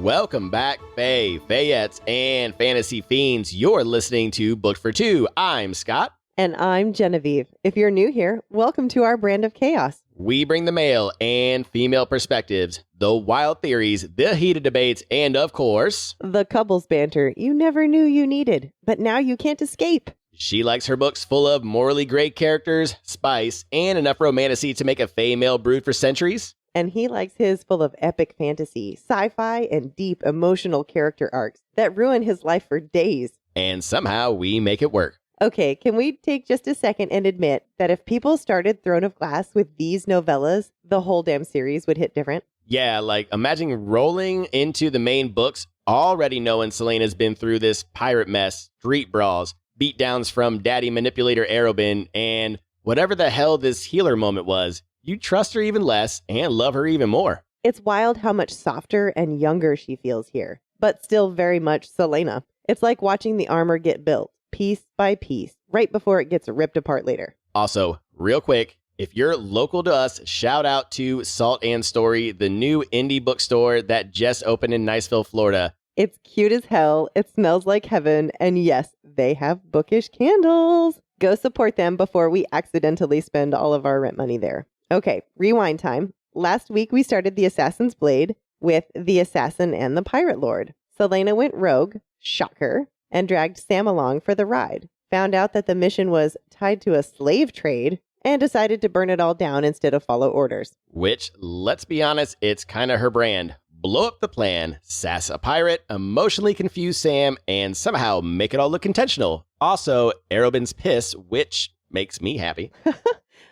Welcome back, Fayettes, and Fantasy Fiends. You're listening to Booked for Two. I'm Scott. And I'm Genevieve. If you're new here, welcome to our brand of chaos. We bring the male and female perspectives, the wild theories, the heated debates, and of course, the couples banter you never knew you needed, but now you can't escape. She likes her books full of morally great characters, spice, and enough romantasy to make a Fae male brood for centuries. And he likes his full of epic fantasy, sci-fi, and deep emotional character arcs that ruin his life for days. And somehow we make it work. Okay, can we take just a second and admit that if people started Throne of Glass with these novellas, the whole damn series would hit different? Yeah, like imagine rolling into the main books already knowing Celaena's been through this pirate mess, street brawls, beatdowns from daddy manipulator Arobin, and whatever the hell this healer moment was, you trust her even less and love her even more. It's wild how much softer and younger she feels here, but still very much Celaena. It's like watching the armor get built, piece by piece, right before it gets ripped apart later. Also, real quick, if you're local to us, shout out to Salt and Story, the new indie bookstore that just opened in Niceville, Florida. It's cute as hell, it smells like heaven, and yes, they have bookish candles. Go support them before we accidentally spend all of our rent money there. Okay, rewind time. Last week we started The Assassin's Blade with the assassin and the pirate lord. Celaena went rogue, shocker, and dragged Sam along for the ride. Found out that the mission was tied to a slave trade and decided to burn it all down instead of follow orders. Which, let's be honest, it's kind of her brand. Blow up the plan, sass a pirate, emotionally confuse Sam, and somehow make it all look intentional. Also, Arobin's piss, which makes me happy.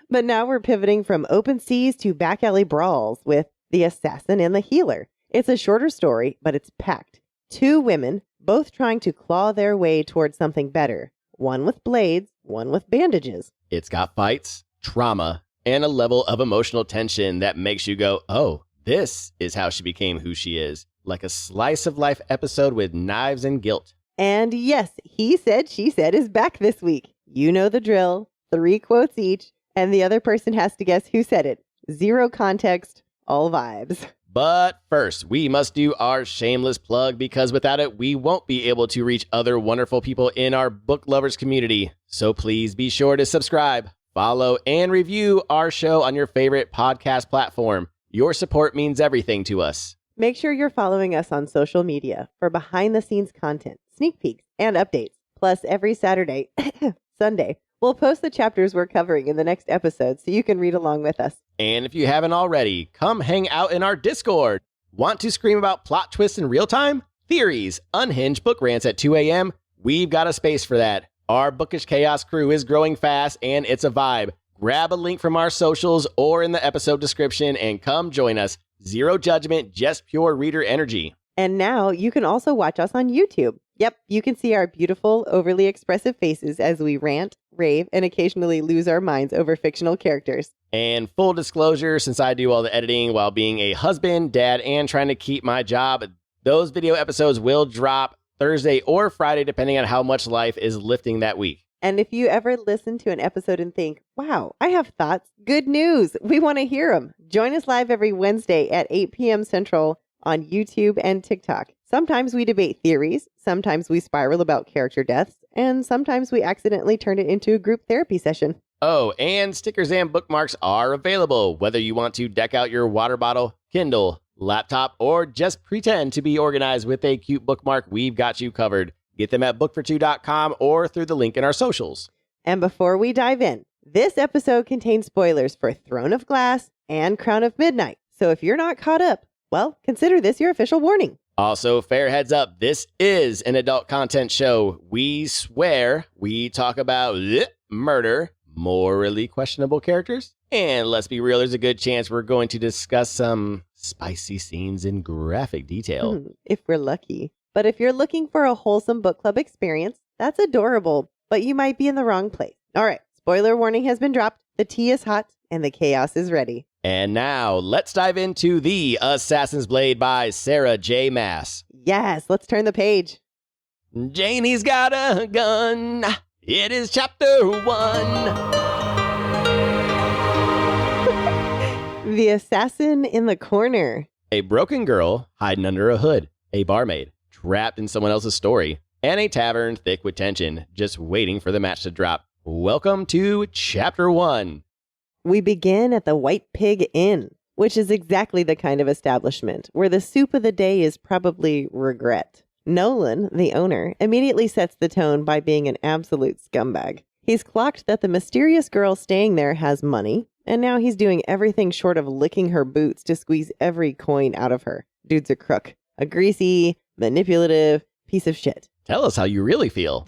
But now we're pivoting from open seas to back alley brawls with the assassin and the healer. It's a shorter story, but it's packed. Two women, both trying to claw their way towards something better. One with blades, one with bandages. It's got fights, trauma, and a level of emotional tension that makes you go, oh, this is how she became who she is. Like a slice of life episode with knives and guilt. And yes, He Said, She Said is back this week. You know the drill. 3 quotes each. And the other person has to guess who said it. 0 context, all vibes. But first, we must do our shameless plug because without it, we won't be able to reach other wonderful people in our book lovers community. So please be sure to subscribe, follow, and review our show on your favorite podcast platform. Your support means everything to us. Make sure you're following us on social media for behind-the-scenes content, sneak peeks, and updates. Plus, every Saturday, Sunday, we'll post the chapters we're covering in the next episode so you can read along with us. And if you haven't already, come hang out in our Discord. Want to scream about plot twists in real time? Theories, unhinged book rants at 2 a.m.? We've got a space for that. Our Bookish Chaos crew is growing fast and it's a vibe. Grab a link from our socials or in the episode description and come join us. 0 judgment, just pure reader energy. And now you can also watch us on YouTube. Yep, you can see our beautiful, overly expressive faces as we rant, rave, and occasionally lose our minds over fictional characters. And full disclosure, since I do all the editing while being a husband, dad, and trying to keep my job, those video episodes will drop Thursday or Friday, depending on how much life is lifting that week. And if you ever listen to an episode and think, wow, I have thoughts, good news, we want to hear them. Join us live every Wednesday at 8 p.m. Central on YouTube and TikTok. Sometimes we debate theories, sometimes we spiral about character deaths, and sometimes we accidentally turn it into a group therapy session. Oh, and stickers and bookmarks are available, whether you want to deck out your water bottle, Kindle, laptop, or just pretend to be organized with a cute bookmark. We've got you covered. Get them at bookfor2.com or through the link in our socials. And before we dive in, this episode contains spoilers for Throne of Glass and Crown of Midnight. So if you're not caught up, well, consider this your official warning. Also, fair heads up, this is an adult content show. We swear we talk about murder, morally questionable characters, and let's be real, there's a good chance we're going to discuss some spicy scenes in graphic detail. If we're lucky. But if you're looking for a wholesome book club experience, that's adorable, but you might be in the wrong place. All right, spoiler warning has been dropped, the tea is hot, and the chaos is ready. And now, let's dive into The Assassin's Blade by Sarah J. Maas. Yes, let's turn the page. Janie's got a gun. It is chapter 1. The assassin in the corner. A broken girl hiding under a hood. a barmaid trapped in someone else's story, and a tavern thick with tension, just waiting for the match to drop. Welcome to Chapter 1. We begin at the White Pig Inn, which is exactly the kind of establishment where the soup of the day is probably regret. Nolan, the owner, immediately sets the tone by being an absolute scumbag. He's clocked that the mysterious girl staying there has money, and now he's doing everything short of licking her boots to squeeze every coin out of her. Dude's a crook. A greasy, manipulative piece of shit. Tell us how you really feel.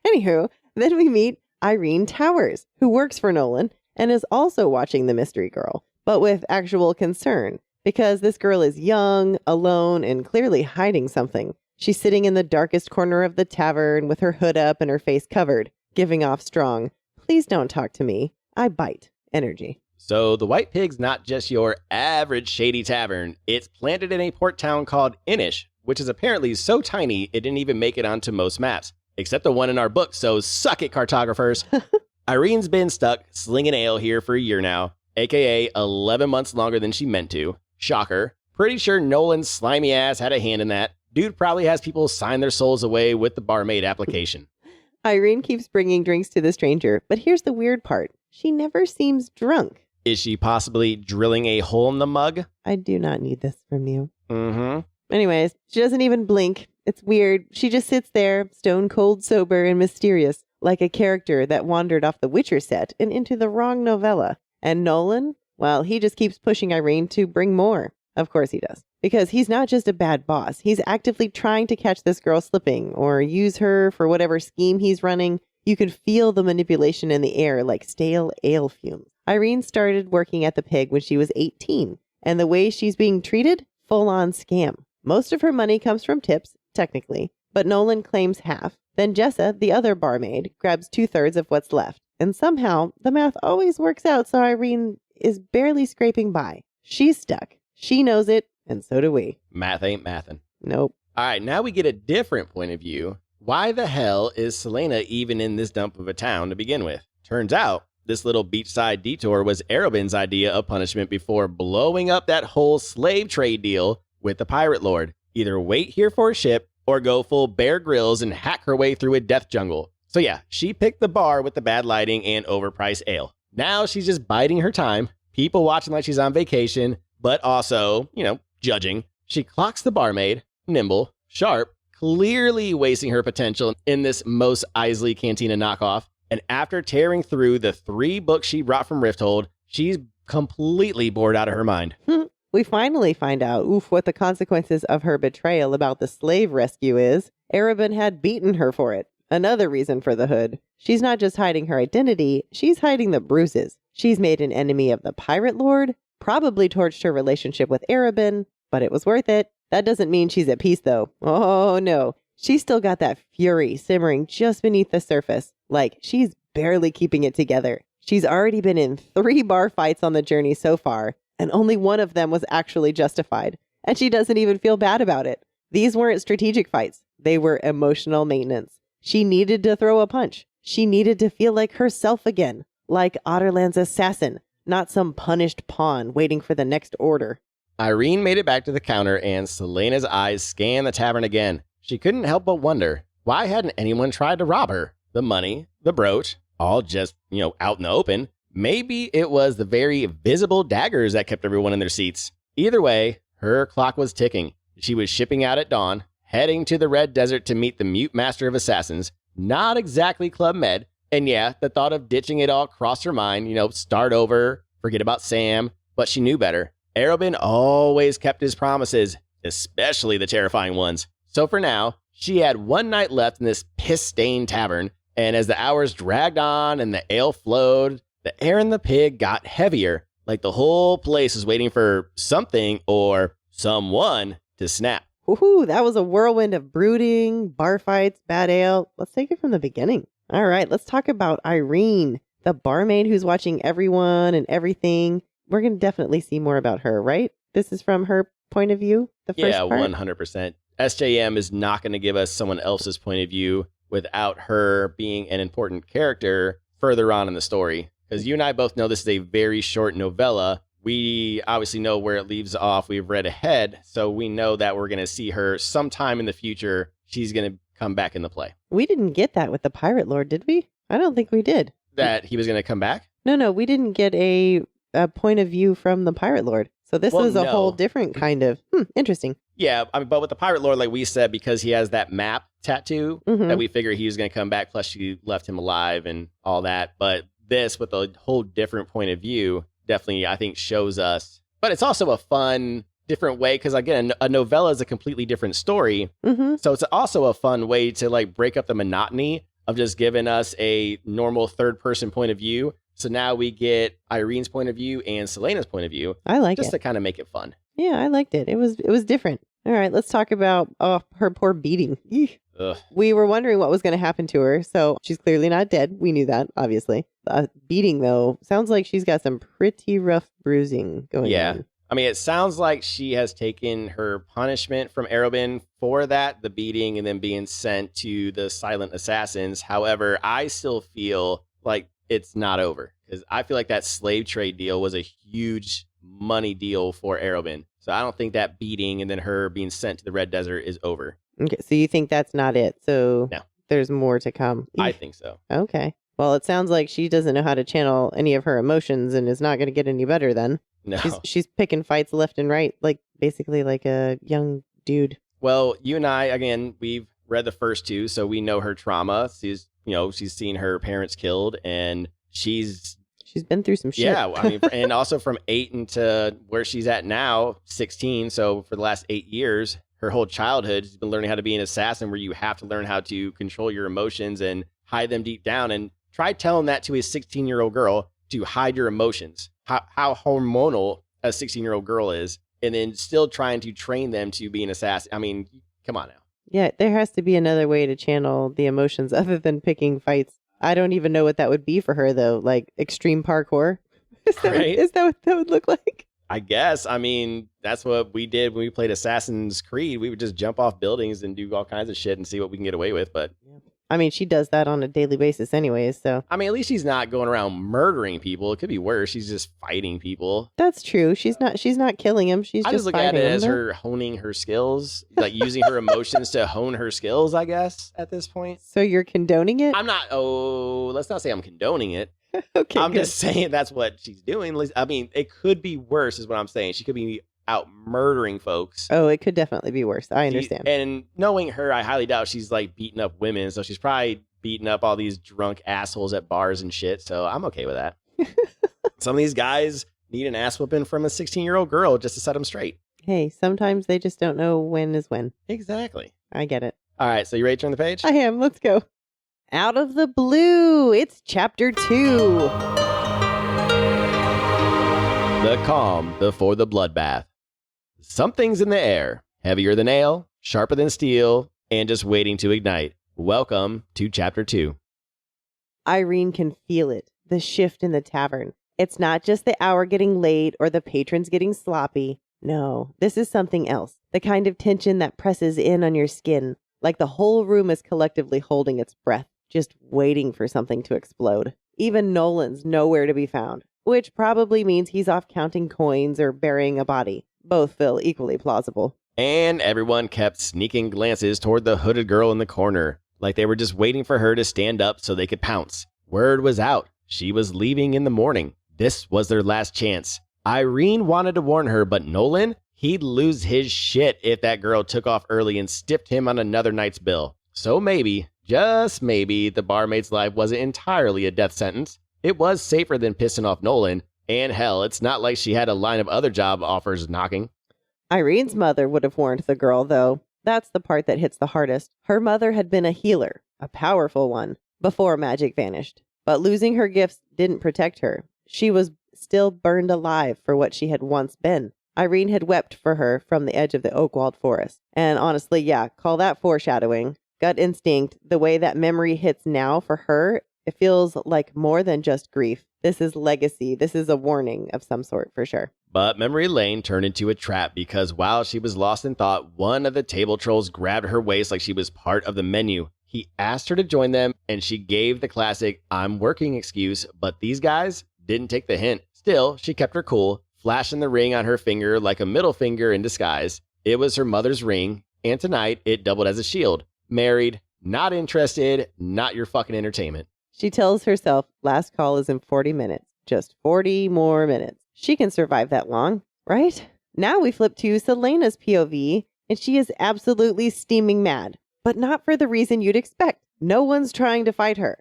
Anywho, then we meet Yrene Towers, who works for Nolan and is also watching the mystery girl, but with actual concern, because this girl is young, alone, and clearly hiding something. She's sitting in the darkest corner of the tavern with her hood up and her face covered, giving off strong, "Please don't talk to me, I bite" energy. So the White Pig's not just your average shady tavern. It's planted in a port town called Inish, which is apparently so tiny it didn't even make it onto most maps, except the one in our book, so suck it, cartographers. Irene's been stuck slinging ale here for a year now, aka 11 months longer than she meant to. Shocker. Pretty sure Nolan's slimy ass had a hand in that. Dude probably has people sign their souls away with the barmaid application. Yrene keeps bringing drinks to the stranger, but here's the weird part. She never seems drunk. Is she possibly drilling a hole in the mug? I do not need this from you. Mm-hmm. Anyways, she doesn't even blink. It's weird. She just sits there, stone cold sober and mysterious, like a character that wandered off the Witcher set and into the wrong novella. And Nolan? Well, he just keeps pushing Yrene to bring more. Of course he does. Because he's not just a bad boss. He's actively trying to catch this girl slipping or use her for whatever scheme he's running. You can feel the manipulation in the air like stale ale fumes. Yrene started working at the Pig when she was 18. And the way she's being treated? Full-on scam. Most of her money comes from tips, technically. But Nolan claims half. Then Jessa, the other barmaid, grabs 2/3 of what's left. And somehow, the math always works out so Yrene is barely scraping by. She's stuck. She knows it, and so do we. Math ain't mathin'. Nope. All right, now we get a different point of view. Why the hell is Celaena even in this dump of a town to begin with? Turns out, this little beachside detour was Arobyn's idea of punishment before blowing up that whole slave trade deal with the pirate lord. Either wait here for a ship, or go full Bear Grylls and hack her way through a death jungle. So yeah, she picked the bar with the bad lighting and overpriced ale. Now she's just biding her time, people watching like she's on vacation, but also, judging. She clocks the barmaid, nimble, sharp, clearly wasting her potential in this Mos Eisley Cantina knockoff. And after tearing through the 3 books she brought from Rifthold, she's completely bored out of her mind. We finally find out, what the consequences of her betrayal about the slave rescue is. Arobyn had beaten her for it. Another reason for the hood. She's not just hiding her identity, she's hiding the bruises. She's made an enemy of the pirate lord, probably torched her relationship with Arobyn, but it was worth it. That doesn't mean she's at peace, though. Oh, no. She's still got that fury simmering just beneath the surface. Like, she's barely keeping it together. She's already been in 3 bar fights on the journey so far, and only one of them was actually justified. And she doesn't even feel bad about it. These weren't strategic fights. They were emotional maintenance. She needed to throw a punch. She needed to feel like herself again. Like Otterland's assassin, not some punished pawn waiting for the next order. Yrene made it back to the counter and Celaena's eyes scanned the tavern again. She couldn't help but wonder, why hadn't anyone tried to rob her? The money, the brooch, all just, out in the open. Maybe it was the very visible daggers that kept everyone in their seats. Either way, her clock was ticking. She was shipping out at dawn, heading to the Red Desert to meet the mute master of assassins. Not exactly Club Med. And yeah, the thought of ditching it all crossed her mind, start over, forget about Sam. But she knew better. Arobyn always kept his promises, especially the terrifying ones. So for now, she had one night left in this piss-stained tavern. And as the hours dragged on and the ale flowed, the air in the Pig got heavier, like the whole place was waiting for something or someone to snap. Woohoo, that was a whirlwind of brooding, bar fights, bad ale. Let's take it from the beginning. All right, let's talk about Yrene, the barmaid who's watching everyone and everything. We're going to definitely see more about her, right? This is from her point of view, the first part? 100%. SJM is not going to give us someone else's point of view without her being an important character further on in the story. Because you and I both know this is a very short novella we obviously know where it leaves off. We've read ahead, so we know that we're going to see her sometime in the future. She's going to come back into play. We didn't get that with the Pirate Lord, did we? I don't think we did. That he was going to come back? No, we didn't get a point of view from the Pirate Lord. So this was a whole different kind of, interesting. Yeah, I mean, but with the Pirate Lord, like we said, because he has that map tattoo, that we figured he was going to come back, plus she left him alive and all that. But this, with a whole different point of view, definitely, I think, shows us. But it's also a fun, different way, because again, a novella is a completely different story. So it's also a fun way to like break up the monotony of just giving us a normal third-person point of view. So now we get Irene's point of view and Celaena's point of view. I like just it. to kind of make it fun. Yeah, I liked it. It was different. All right, let's talk about her poor beating. We were wondering what was going to happen to her. So she's clearly not dead. We knew that, obviously. Beating, though, sounds like she's got some pretty rough bruising going on. I mean, it sounds like she has taken her punishment from Arobin for that, the beating, and then being sent to the Silent Assassins. However, I still feel like it's not over, because I feel like that slave trade deal was a huge money deal for Arobin. So I don't think that beating and then her being sent to the Red Desert is over. Okay, so you think that's not it? So no. There's more to come. I think so. Okay. Well, it sounds like she doesn't know how to channel any of her emotions and is not going to get any better then. No. She's picking fights left and right, like basically like a young dude. Well, you and I, again, we've read the first two, so we know her trauma. She's seen her parents killed, and she's been through some shit. Yeah, I mean, and also from 8 into where she's at now, 16. So for the last 8 years, her whole childhood, she's been learning how to be an assassin, where you have to learn how to control your emotions and hide them deep down. And try telling that to a 16-year-old girl to hide your emotions, how hormonal a 16-year-old girl is, and then still trying to train them to be an assassin. I mean, come on now. Yeah, there has to be another way to channel the emotions other than picking fights. I don't even know what that would be for her, though. Like extreme parkour. Is that what that would look like? I guess. I mean, that's what we did when we played Assassin's Creed. We would just jump off buildings and do all kinds of shit and see what we can get away with. But I mean, she does that on a daily basis anyways, so. I mean, at least she's not going around murdering people. It could be worse. She's just fighting people. That's true. She's not killing them. She's just look fighting at it them, as her honing her skills, like using her emotions to hone her skills, I guess, at this point. So you're condoning it? I'm not. Oh, let's not say I'm condoning it. Okay, I'm just saying that's what she's doing. I mean, it could be worse is what I'm saying. She could be out murdering folks. Oh, it could definitely be worse. I understand. And knowing her, I highly doubt she's like beating up women. So she's probably beating up all these drunk assholes at bars and shit. So I'm okay with that. Some of these guys need an ass whooping from a 16-year-old girl just to set them straight. Hey, sometimes they just don't know when is when. Exactly. I get it. All right. So you ready to turn the page? I am. Let's go. Out of the blue, it's chapter 2. The calm before the bloodbath. Something's in the air, heavier than ale, sharper than steel, and just waiting to ignite. Welcome to chapter 2. Yrene can feel it, the shift in the tavern. It's not just the hour getting late or the patrons getting sloppy. No, this is something else. The kind of tension that presses in on your skin, like the whole room is collectively holding its breath, just waiting for something to explode. Even Nolan's nowhere to be found, which probably means he's off counting coins or burying a body. Both feel equally plausible. And everyone kept sneaking glances toward the hooded girl in the corner, like they were just waiting for her to stand up so they could pounce. Word was out. She was leaving in the morning. This was their last chance. Yrene wanted to warn her, but Nolan, he'd lose his shit if that girl took off early and stiffed him on another night's bill. So maybe, just maybe, the barmaid's life wasn't entirely a death sentence. It was safer than pissing off Nolan. And hell, it's not like she had a line of other job offers knocking. Irene's mother would have warned the girl, though. That's the part that hits the hardest. Her mother had been a healer, a powerful one, before magic vanished. But losing her gifts didn't protect her. She was still burned alive for what she had once been. Yrene had wept for her from the edge of the Oakwalled Forest. And honestly, yeah, call that foreshadowing. Gut instinct, the way that memory hits now for her, it feels like more than just grief. This is legacy. This is a warning of some sort for sure. But Memory Lane turned into a trap because while she was lost in thought, one of the table trolls grabbed her waist like she was part of the menu. He asked her to join them, and she gave the classic "I'm working" excuse, but these guys didn't take the hint. Still, she kept her cool, flashing the ring on her finger like a middle finger in disguise. It was her mother's ring, and tonight it doubled as a shield. Married, not interested, not your fucking entertainment. She tells herself last call is in 40 minutes. Just 40 more minutes. She can survive that long, right? Now we flip to Celaena's POV, and she is absolutely steaming mad. But not for the reason you'd expect. No one's trying to fight her.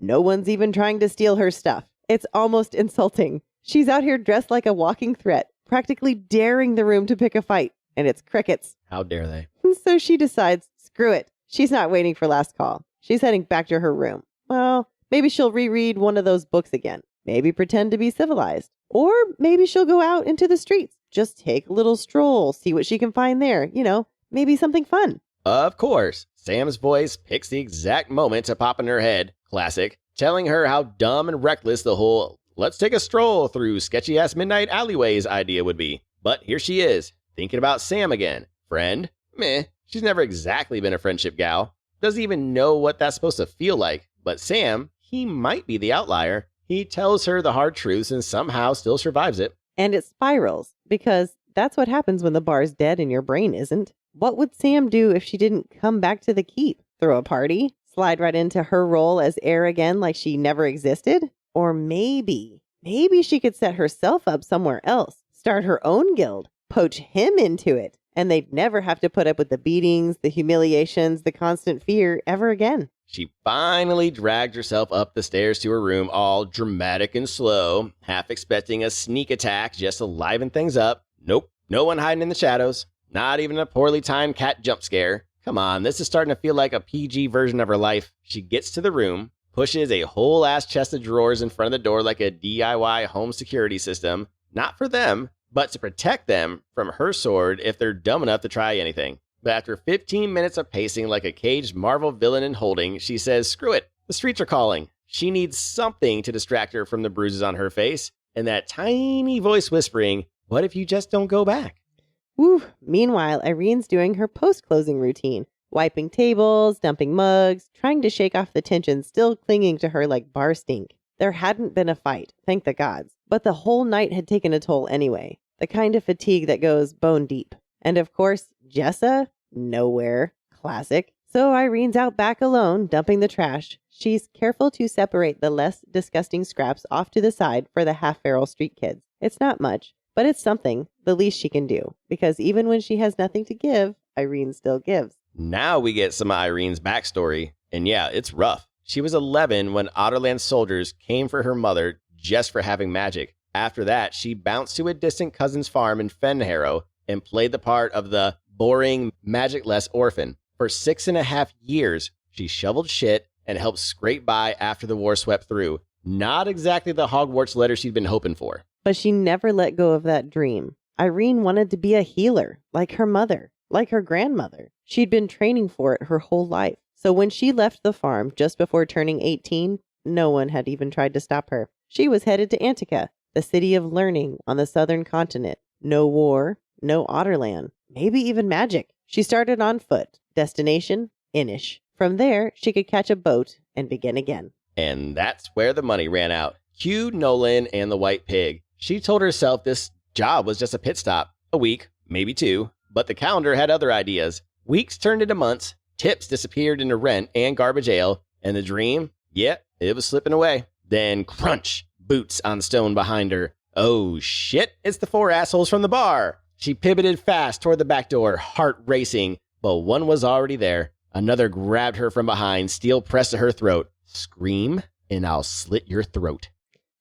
No one's even trying to steal her stuff. It's almost insulting. She's out here dressed like a walking threat, practically daring the room to pick a fight. And it's crickets. How dare they? So she decides, screw it. She's not waiting for last call. She's heading back to her room. Well, maybe she'll reread one of those books again. Maybe pretend to be civilized. Or maybe she'll go out into the streets. Just take a little stroll, see what she can find there. Maybe something fun. Of course. Sam's voice picks the exact moment to pop in her head. Classic. Telling her how dumb and reckless the whole let's take a stroll through sketchy-ass midnight alleyways idea would be. But here she is, thinking about Sam again. Friend? Meh. She's never exactly been a friendship gal. Doesn't even know what that's supposed to feel like. But Sam, he might be the outlier. He tells her the hard truths and somehow still survives it. And it spirals, because that's what happens when the bar's dead and your brain isn't. What would Sam do if she didn't come back to the keep? Throw a party? Slide right into her role as heir again like she never existed? Or maybe she could set herself up somewhere else, start her own guild, poach him into it, and they'd never have to put up with the beatings, the humiliations, the constant fear ever again. She finally dragged herself up the stairs to her room, all dramatic and slow, half expecting a sneak attack just to liven things up. Nope, no one hiding in the shadows. Not even a poorly timed cat jump scare. Come on, this is starting to feel like a PG version of her life. She gets to the room, pushes a whole ass chest of drawers in front of the door like a DIY home security system. Not for them, but to protect them from her sword if they're dumb enough to try anything. But after 15 minutes of pacing like a caged Marvel villain in holding, she says, screw it, the streets are calling. She needs something to distract her from the bruises on her face, and that tiny voice whispering, what if you just don't go back? Woo. Meanwhile, Irene's doing her post-closing routine, wiping tables, dumping mugs, trying to shake off the tension still clinging to her like bar stink. There hadn't been a fight, thank the gods, but the whole night had taken a toll anyway, the kind of fatigue that goes bone deep. And of course, Jessa, nowhere. Classic. So Irene's out back alone, dumping the trash. She's careful to separate the less disgusting scraps off to the side for the half-feral street kids. It's not much, but it's something, the least she can do. Because even when she has nothing to give, Yrene still gives. Now we get some of Irene's backstory. And yeah, it's rough. She was 11 when Otterland soldiers came for her mother just for having magic. After that, she bounced to a distant cousin's farm in Fenharrow and played the part of the boring, magic-less orphan. For 6.5 years, she shoveled shit and helped scrape by after the war swept through. Not exactly the Hogwarts letter she'd been hoping for. But she never let go of that dream. Yrene wanted to be a healer, like her mother, like her grandmother. She'd been training for it her whole life. So when she left the farm just before turning 18, no one had even tried to stop her. She was headed to Antica, the city of learning on the southern continent. No war, no Otterland, maybe even magic. She started on foot. Destination, Inish. From there, she could catch a boat and begin again. And that's where the money ran out. Cue Nolan and the White Pig. She told herself this job was just a pit stop. A week, maybe 2. But the calendar had other ideas. Weeks turned into months. Tips disappeared into rent and garbage ale. And the dream, yeah, it was slipping away. Then crunch, boots on stone behind her. Oh shit, it's the 4 assholes from the bar. She pivoted fast toward the back door, heart racing. But one was already there. Another grabbed her from behind, steel pressed to her throat. Scream, and I'll slit your throat.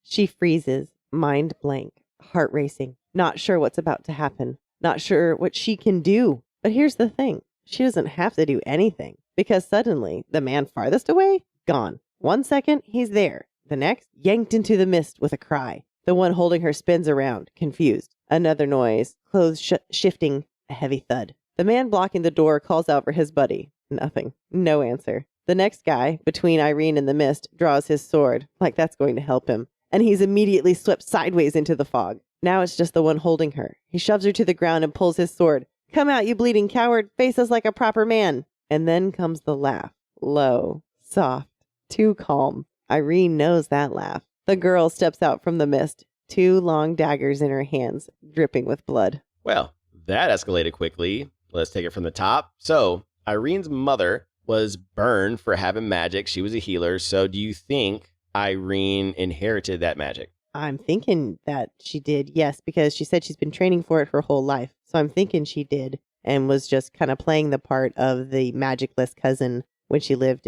She freezes, mind blank, heart racing, not sure what's about to happen, not sure what she can do. But here's the thing. She doesn't have to do anything, because suddenly, the man farthest away, gone. 1 second, he's there. The next, yanked into the mist with a cry. The one holding her spins around, confused. Another noise, clothes shifting, a heavy thud. The man blocking the door calls out for his buddy. Nothing. No answer. The next guy, between Yrene and the mist, draws his sword, like that's going to help him. And he's immediately swept sideways into the fog. Now it's just the one holding her. He shoves her to the ground and pulls his sword. Come out, you bleeding coward. Face us like a proper man. And then comes the laugh. Low, soft, too calm. Yrene knows that laugh. The girl steps out from the mist. 2 long daggers in her hands, dripping with blood. Well, that escalated quickly. Let's take it from the top. So, Irene's mother was burned for having magic. She was a healer. So, do you think Yrene inherited that magic? I'm thinking that she did, yes, because she said she's been training for it her whole life. So I'm thinking she did and was just kind of playing the part of the magicless cousin when she lived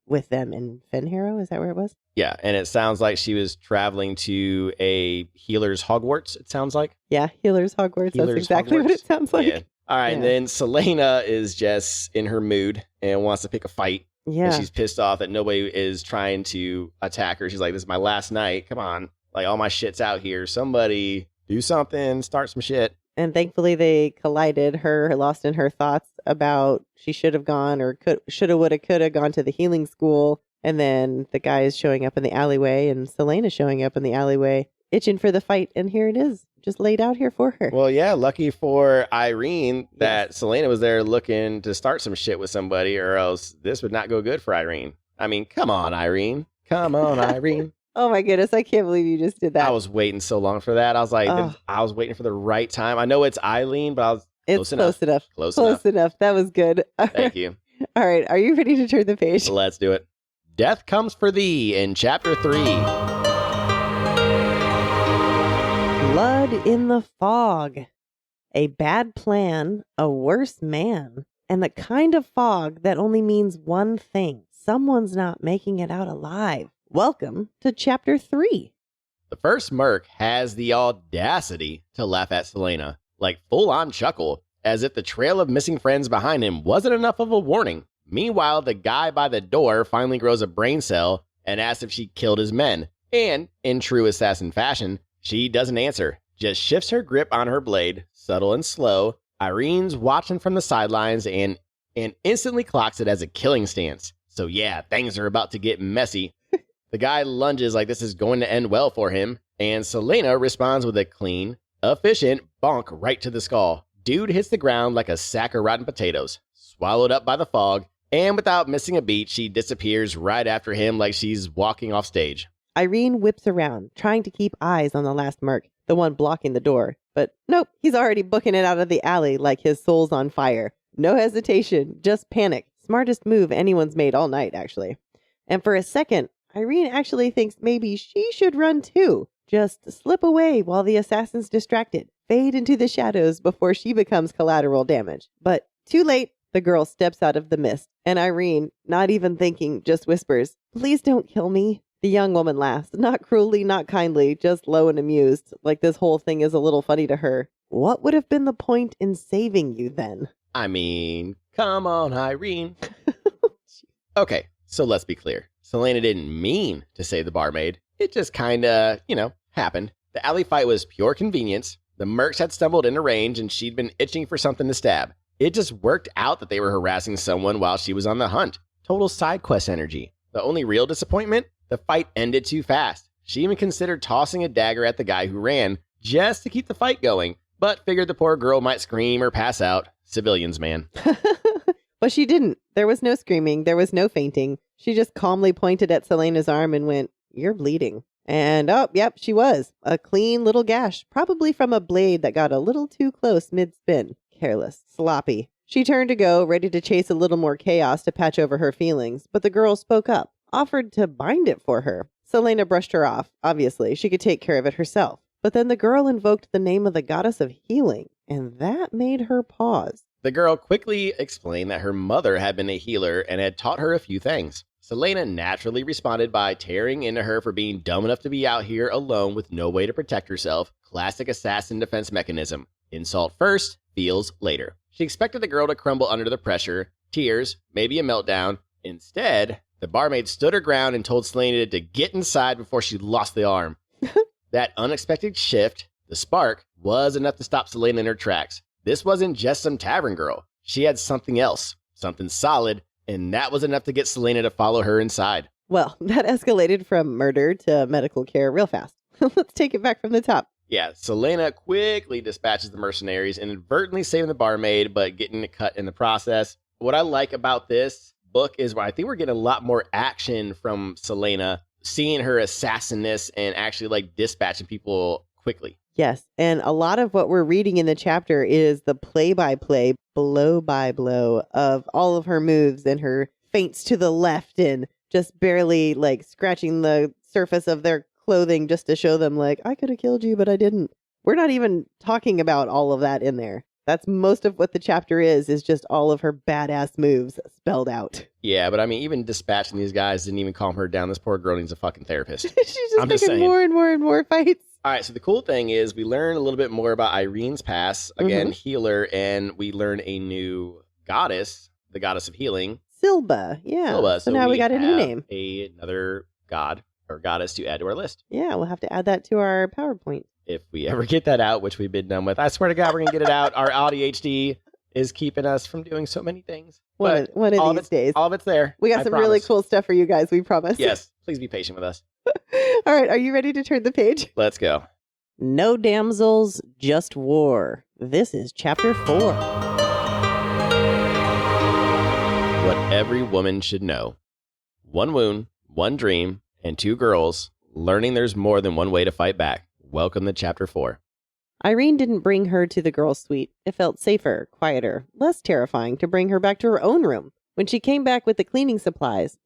with them in Fenharrow. Is that where it was? Yeah, and it sounds like she was traveling to a healer's Hogwarts, it sounds like. Yeah, healer's Hogwarts. That's exactly what it sounds like. Yeah. All right, and then Celaena is just in her mood and wants to pick a fight. Yeah. And she's pissed off that nobody is trying to attack her. She's like, this is my last night. Come on. Like, all my shit's out here. Somebody do something, start some shit. And thankfully they collided. Her lost in her thoughts about she should have gone or shoulda, woulda, coulda gone to the healing school. And then the guy is showing up in the alleyway and Celaena showing up in the alleyway, itching for the fight. And here it is, just laid out here for her. Well, yeah, lucky for Yrene that Celaena was there looking to start some shit with somebody, or else this would not go good for Yrene. I mean, come on, Yrene. Come on, Yrene. Oh my goodness, I can't believe you just did that. I was waiting so long for that. I was like, I was waiting for the right time. I know it's Eileen, but I was close enough. Close enough. That was good. Thank you. All right, are you ready to turn the page? Let's do it. Death Comes for Thee in Chapter 3. Blood in the fog. A bad plan, a worse man, and the kind of fog that only means one thing. Someone's not making it out alive. Welcome to Chapter 3. The first merc has the audacity to laugh at Celaena, like full-on chuckle, as if the trail of missing friends behind him wasn't enough of a warning. Meanwhile, the guy by the door finally grows a brain cell and asks if she killed his men. And, in true assassin fashion, she doesn't answer, just shifts her grip on her blade, subtle and slow. Irene's watching from the sidelines and instantly clocks it as a killing stance. So yeah, things are about to get messy. The guy lunges like this is going to end well for him, and Celaena responds with a clean, efficient bonk right to the skull. Dude hits the ground like a sack of rotten potatoes, swallowed up by the fog, and without missing a beat, she disappears right after him like she's walking off stage. Yrene whips around, trying to keep eyes on the last merc, the one blocking the door. But nope, he's already booking it out of the alley like his soul's on fire. No hesitation, just panic. Smartest move anyone's made all night, actually. And for a second, Yrene actually thinks maybe she should run too. Just slip away while the assassin's distracted. Fade into the shadows before she becomes collateral damage. But too late, the girl steps out of the mist. And Yrene, not even thinking, just whispers, "Please don't kill me." The young woman laughs, not cruelly, not kindly, just low and amused, like this whole thing is a little funny to her. What would have been the point in saving you then? I mean, come on, Yrene. Okay, so let's be clear. Celaena didn't mean to save the barmaid. It just kinda, happened. The alley fight was pure convenience. The mercs had stumbled into range and she'd been itching for something to stab. It just worked out that they were harassing someone while she was on the hunt. Total side quest energy. The only real disappointment? The fight ended too fast. She even considered tossing a dagger at the guy who ran, just to keep the fight going, but figured the poor girl might scream or pass out. Civilians, man. But she didn't. There was no screaming. There was no fainting. She just calmly pointed at Celaena's arm and went, "You're bleeding." And yep, she was. A clean little gash, probably from a blade that got a little too close mid-spin. Careless, sloppy. She turned to go, ready to chase a little more chaos to patch over her feelings, but the girl spoke up, offered to bind it for her. Celaena brushed her off. Obviously, she could take care of it herself. But then the girl invoked the name of the goddess of healing, and that made her pause. The girl quickly explained that her mother had been a healer and had taught her a few things. Celaena naturally responded by tearing into her for being dumb enough to be out here alone with no way to protect herself. Classic assassin defense mechanism. Insult first, feels later. She expected the girl to crumble under the pressure, tears, maybe a meltdown. Instead, the barmaid stood her ground and told Celaena to get inside before she lost the arm. That unexpected shift, the spark, was enough to stop Celaena in her tracks. This wasn't just some tavern girl. She had something else, something solid, and that was enough to get Celaena to follow her inside. Well, that escalated from murder to medical care real fast. Let's take it back from the top. Yeah, Celaena quickly dispatches the mercenaries, inadvertently saving the barmaid, but getting it cut in the process. What I like about this book is I think we're getting a lot more action from Celaena. seeing her assassinness and actually like dispatching people quickly. Yes. And a lot of what we're reading in the chapter is the play-by-play, blow-by-blow of all of her moves and her feints to the left and just barely like scratching the surface of their clothing just to show them like, I could have killed you, but I didn't. We're not even talking about all of that in there. That's most of what the chapter is just all of her badass moves spelled out. Yeah, but I mean, even dispatching these guys didn't even calm her down. This poor girl needs a fucking therapist. She's just picking more and more and more fights. All right, so the cool thing is we learn a little bit more about Yrene's past. Again, healer, and we learn a new goddess, the goddess of healing. Silba, yeah. Silba. So now we got a new name. Another god or goddess to add to our list. Yeah, we'll have to add that to our PowerPoint. If we ever get that out, which we've been done with. I swear to God, we're going to get it out. Our ADHD is keeping us from doing so many things. One of these days. All of it's there. We got some really cool stuff for you guys, we promise. Yes, please be patient with us. All right, are you ready to turn the page? Let's go. No damsels, just war. This is chapter 4. What every woman should know. One wound, one dream, and 2 girls, learning there's more than one way to fight back. Welcome to chapter 4. Yrene didn't bring her to the girls' suite. It felt safer, quieter, less terrifying to bring her back to her own room. When she came back with the cleaning supplies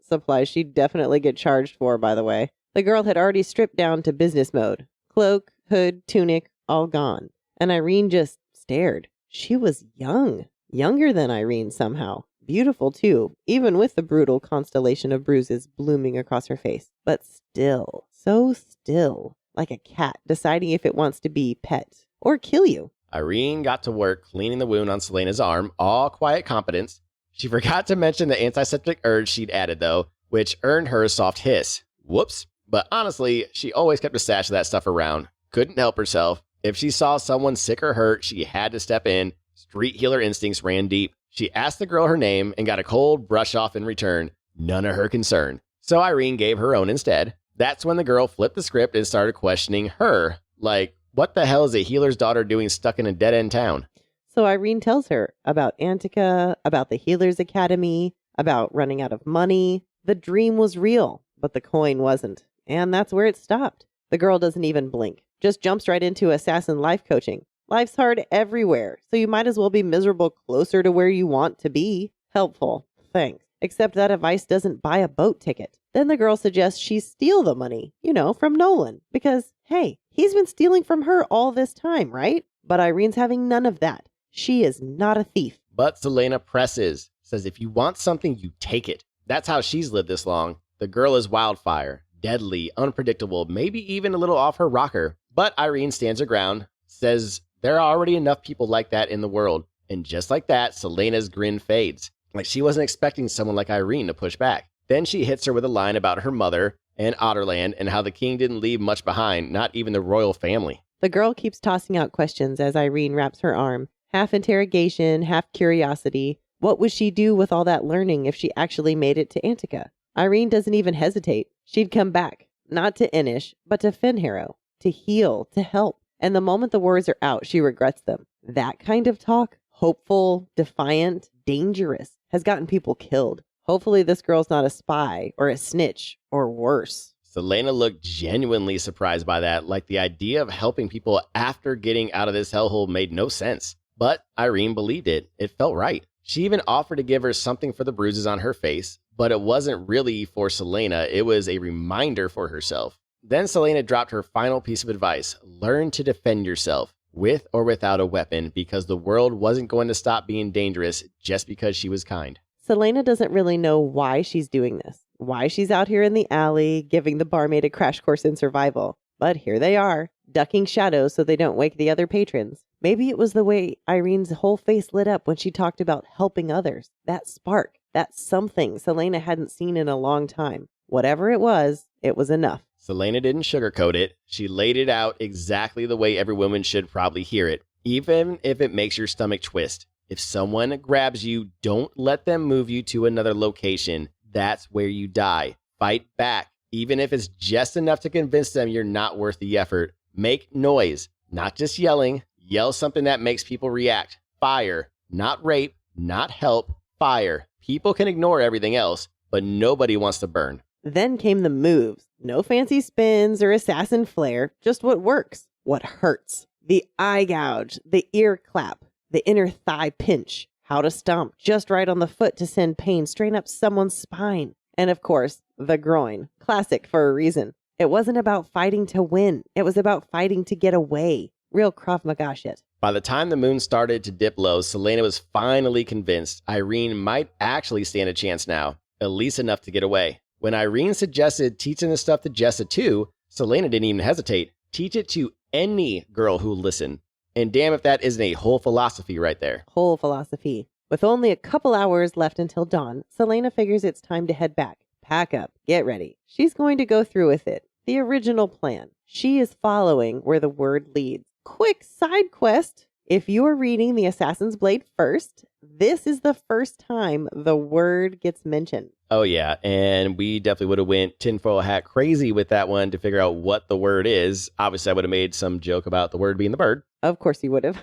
she'd definitely get charged for, by the way, the girl had already stripped down to business mode. Cloak, hood, tunic, all gone. And Yrene just stared. She was young. Younger than Yrene somehow. Beautiful, too, even with the brutal constellation of bruises blooming across her face. But still, so still. Like a cat deciding if it wants to be pet or kill you. Yrene got to work cleaning the wound on Celaena's arm, all quiet competence. She forgot to mention the antiseptic urge she'd added, though, which earned her a soft hiss. Whoops. But honestly, she always kept a stash of that stuff around. Couldn't help herself. If she saw someone sick or hurt, she had to step in. Street healer instincts ran deep. She asked the girl her name and got a cold brush off in return. None of her concern. So Yrene gave her own instead. That's when the girl flipped the script and started questioning her. Like, what the hell is a healer's daughter doing stuck in a dead-end town? So Yrene tells her about Antica, about the Healer's Academy, about running out of money. The dream was real, but the coin wasn't. And that's where it stopped. The girl doesn't even blink. Just jumps right into assassin life coaching. Life's hard everywhere, so you might as well be miserable closer to where you want to be. Helpful. Thanks. Except that advice doesn't buy a boat ticket. Then the girl suggests she steal the money, from Nolan. Because, hey, he's been stealing from her all this time, right? But Irene's having none of that. She is not a thief. But Celaena presses, says if you want something, you take it. That's how she's lived this long. The girl is wildfire, deadly, unpredictable, maybe even a little off her rocker. But Yrene stands her ground, says there are already enough people like that in the world. And just like that, Celaena's grin fades. Like she wasn't expecting someone like Yrene to push back. Then she hits her with a line about her mother and Otterland and how the king didn't leave much behind, not even the royal family. The girl keeps tossing out questions as Yrene wraps her arm. Half interrogation, half curiosity. What would she do with all that learning if she actually made it to Antica? Yrene doesn't even hesitate. She'd come back, not to Inish, but to Fenharrow, to heal, to help. And the moment the words are out, she regrets them. That kind of talk, hopeful, defiant, dangerous, has gotten people killed. Hopefully this girl's not a spy or a snitch or worse. Celaena looked genuinely surprised by that, like the idea of helping people after getting out of this hellhole made no sense. But Yrene believed it. It felt right. She even offered to give her something for the bruises on her face, but it wasn't really for Celaena. It was a reminder for herself. Then Celaena dropped her final piece of advice. Learn to defend yourself, with or without a weapon, because the world wasn't going to stop being dangerous just because she was kind. Celaena doesn't really know why she's doing this, why she's out here in the alley giving the barmaid a crash course in survival. But here they are, ducking shadows so they don't wake the other patrons. Maybe it was the way Irene's whole face lit up when she talked about helping others. That spark, that something Celaena hadn't seen in a long time. Whatever it was enough. Celaena didn't sugarcoat it. She laid it out exactly the way every woman should probably hear it, even if it makes your stomach twist. If someone grabs you, don't let them move you to another location. That's where you die. Fight back, even if it's just enough to convince them you're not worth the effort. Make noise, not just yelling. Yell something that makes people react. Fire, not rape, not help. Fire. People can ignore everything else, but nobody wants to burn. Then came the moves. No fancy spins or assassin flair, just what works, what hurts. The eye gouge, the ear clap, the inner thigh pinch, how to stomp just right on the foot to send pain straight up someone's spine. And of course, the groin, classic for a reason. It wasn't about fighting to win. It was about fighting to get away. Real Krav Maga shit. By the time the moon started to dip low, Celaena was finally convinced Yrene might actually stand a chance now, at least enough to get away. When Yrene suggested teaching this stuff to Jessa too, Celaena didn't even hesitate. Teach it to any girl who'll listen. And damn if that isn't a whole philosophy right there. Whole philosophy. With only a couple hours left until dawn, Celaena figures it's time to head back. Pack up. Get ready. She's going to go through with it. The original plan. She is following where the word leads. Quick side quest. If you're reading The Assassin's Blade first, this is the first time the word gets mentioned. Oh yeah, and we definitely would have went tinfoil hat crazy with that one to figure out what the word is. Obviously, I would have made some joke about the word being the bird. Of course you would have.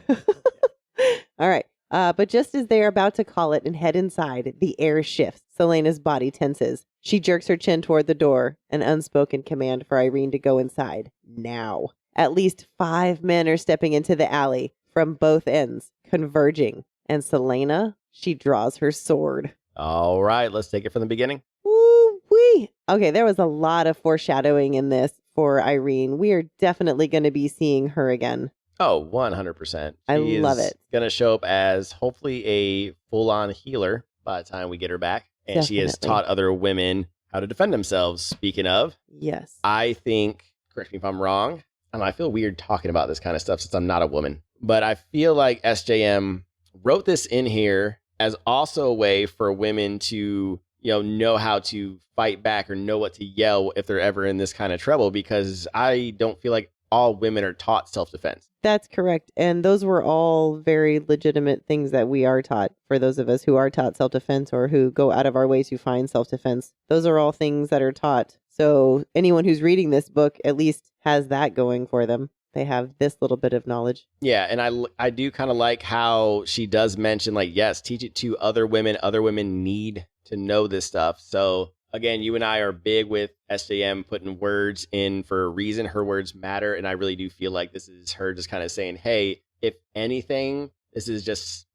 All right. But just as they're about to call it and head inside, the air shifts. Celaena's body tenses. She jerks her chin toward the door, an unspoken command for Yrene to go inside. Now. At least 5 men are stepping into the alley from both ends, converging. And Celaena, she draws her sword. All right, let's take it from the beginning. Woo-wee. Okay, there was a lot of foreshadowing in this for Yrene. We are definitely going to be seeing her again. Oh, 100%. I love it. Going to show up as hopefully a full-on healer by the time we get her back. And Definitely. She has taught other women how to defend themselves. Speaking of, yes. I think, correct me if I'm wrong, I feel weird talking about this kind of stuff since I'm not a woman, but I feel like SJM wrote this in here as also a way for women to, know how to fight back or know what to yell if they're ever in this kind of trouble, because I don't feel like all women are taught self-defense. That's correct. And those were all very legitimate things that we are taught. For those of us who are taught self-defense or who go out of our way to find self-defense, those are all things that are taught. So anyone who's reading this book at least has that going for them. They have this little bit of knowledge. Yeah, and I do kind of like how she does mention, like, yes, teach it to other women. Other women need to know this stuff. So again, you and I are big with SJM putting words in for a reason. Her words matter. And I really do feel like this is her just kind of saying, hey, if anything, this is just,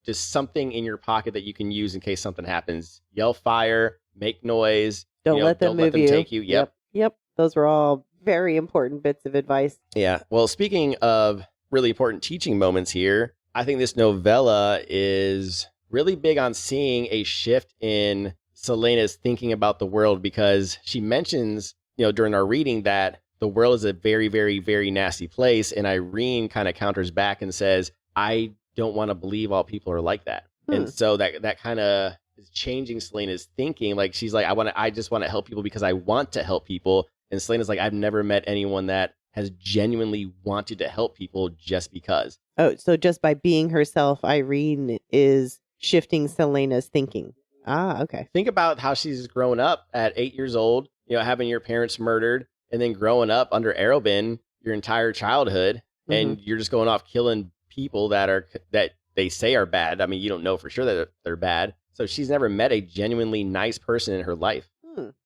just something in your pocket that you can use in case something happens. Yell fire, make noise. Don't let them move you. Take you. Yep. Those were all very important bits of advice. Yeah. Well, speaking of really important teaching moments here, I think this novella is really big on seeing a shift in Celaena's thinking about the world, because she mentions, during our reading that the world is a very, very, very nasty place. And Yrene kind of counters back and says, I don't want to believe all people are like that. And so that kind of is changing Celaena's thinking. Like, she's like, I just want to help people because I want to help people. And Celaena's like, I've never met anyone that has genuinely wanted to help people just because. Oh, so just by being herself, Yrene is shifting Celaena's thinking. Ah, okay. Think about how she's grown up at 8 years old, having your parents murdered, and then growing up under Arobin your entire childhood, and you're just going off killing people that they say are bad. I mean, you don't know for sure that they're bad. So she's never met a genuinely nice person in her life.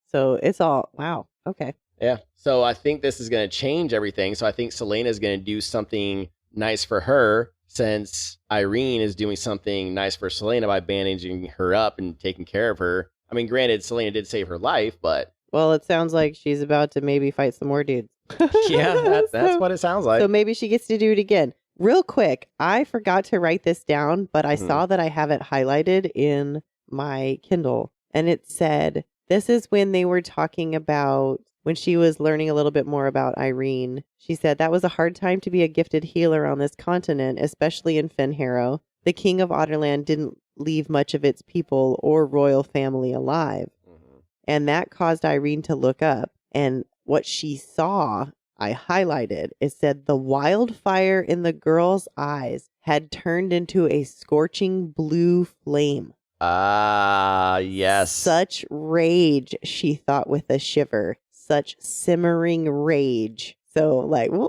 So it's all, wow. Okay. Yeah. So I think this is going to change everything. So I think Celaena is going to do something nice for her, since Yrene is doing something nice for Celaena by bandaging her up and taking care of her. I mean, granted, Celaena did save her life, but... Well, it sounds like she's about to maybe fight some more dudes. Yeah, that's what it sounds like. So maybe she gets to do it again. Real quick, I forgot to write this down, but I saw that I have it highlighted in my Kindle. And it said, this is when they were talking about, when she was learning a little bit more about Yrene. She said, that was a hard time to be a gifted healer on this continent, especially in Fenharrow. The king of Otterland didn't leave much of its people or royal family alive. And that caused Yrene to look up. And what she saw, I highlighted. It said the wildfire in the girl's eyes had turned into a scorching blue flame. Ah, yes. Such rage, she thought with a shiver. Such simmering rage. So like, whoa.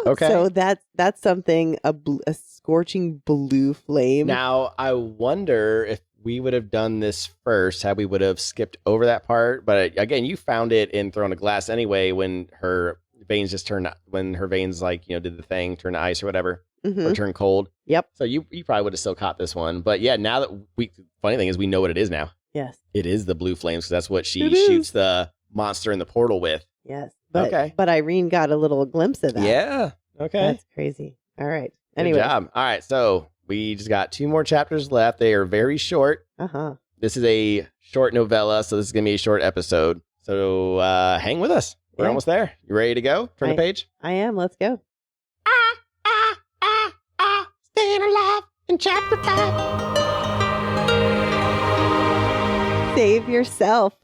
Okay. So that's something, a scorching blue flame. Now, I wonder if we would have done this first had we would have skipped over that part. But again, you found it in Throne of Glass anyway when her veins just turned, when her veins like, you know, did the thing, turn to ice or whatever, or turn cold. Yep. So you probably would have still caught this one. But yeah, now that funny thing is we know what it is now. Yes. It is the blue flames because that's what she shoots the monster in the portal with. Yes. But, okay. But Yrene got a little glimpse of that. Yeah. Okay. That's crazy. All right. Anyway. Good job. All right. So we just got 2 more chapters left. They are very short. Uh-huh. This is a short novella, so this is going to be a short episode. So hang with us. We're almost there. You ready to go? Turn the page. I am. Let's go. Staying alive in chapter 5. Save yourself.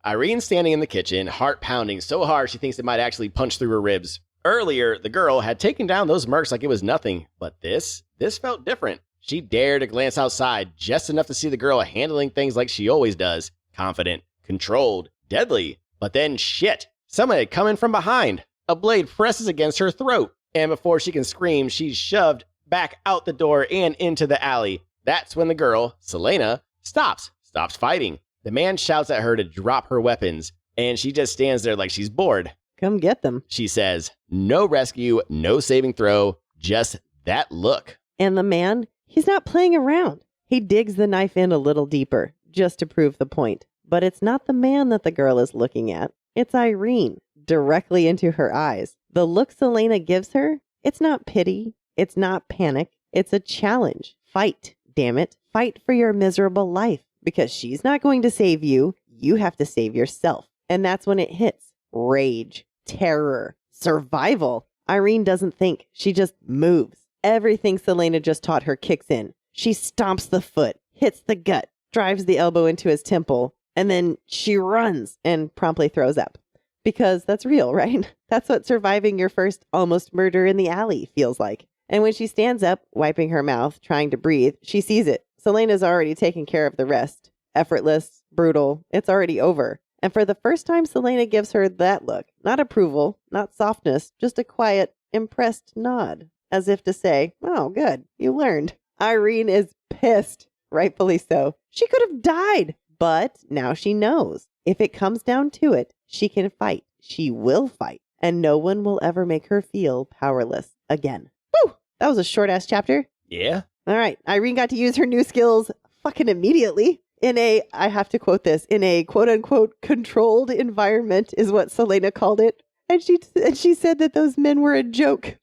Irene's standing in the kitchen, heart pounding so hard she thinks it might actually punch through her ribs. Earlier, the girl had taken down those mercs like it was nothing, but this felt different. She dared to glance outside just enough to see the girl handling things like she always does. Confident, controlled, deadly. But then shit, someone had come in from behind. A blade presses against her throat, and before she can scream, she's shoved back out the door and into the alley. That's when the girl, Celaena, stops fighting. The man shouts at her to drop her weapons, and she just stands there like she's bored. Come get them. She says, no rescue, no saving throw, just that look. And the man, he's not playing around. He digs the knife in a little deeper, just to prove the point. But it's not the man that the girl is looking at. It's Yrene, directly into her eyes. The look Celaena gives her, it's not pity. It's not panic. It's a challenge. Fight, damn it. Fight for your miserable life. Because she's not going to save you. You have to save yourself. And that's when it hits. Rage, terror, survival. Yrene doesn't think. She just moves. Everything Celaena just taught her kicks in. She stomps the foot, hits the gut, drives the elbow into his temple, and then she runs and promptly throws up. Because that's real, right? That's what surviving your first almost murder in the alley feels like. And when she stands up, wiping her mouth, trying to breathe, she sees it. Celaena's already taken care of the rest. Effortless, brutal, it's already over. And for the first time, Celaena gives her that look. Not approval, not softness, just a quiet, impressed nod. As if to say, oh, good, you learned. Yrene is pissed, rightfully so. She could have died, but now she knows. If it comes down to it, she can fight. She will fight. And no one will ever make her feel powerless again. Woo! That was a short-ass chapter. Yeah. All right. Yrene got to use her new skills fucking immediately in a, I have to quote this, in a quote-unquote controlled environment is what Celaena called it. And she said that those men were a joke.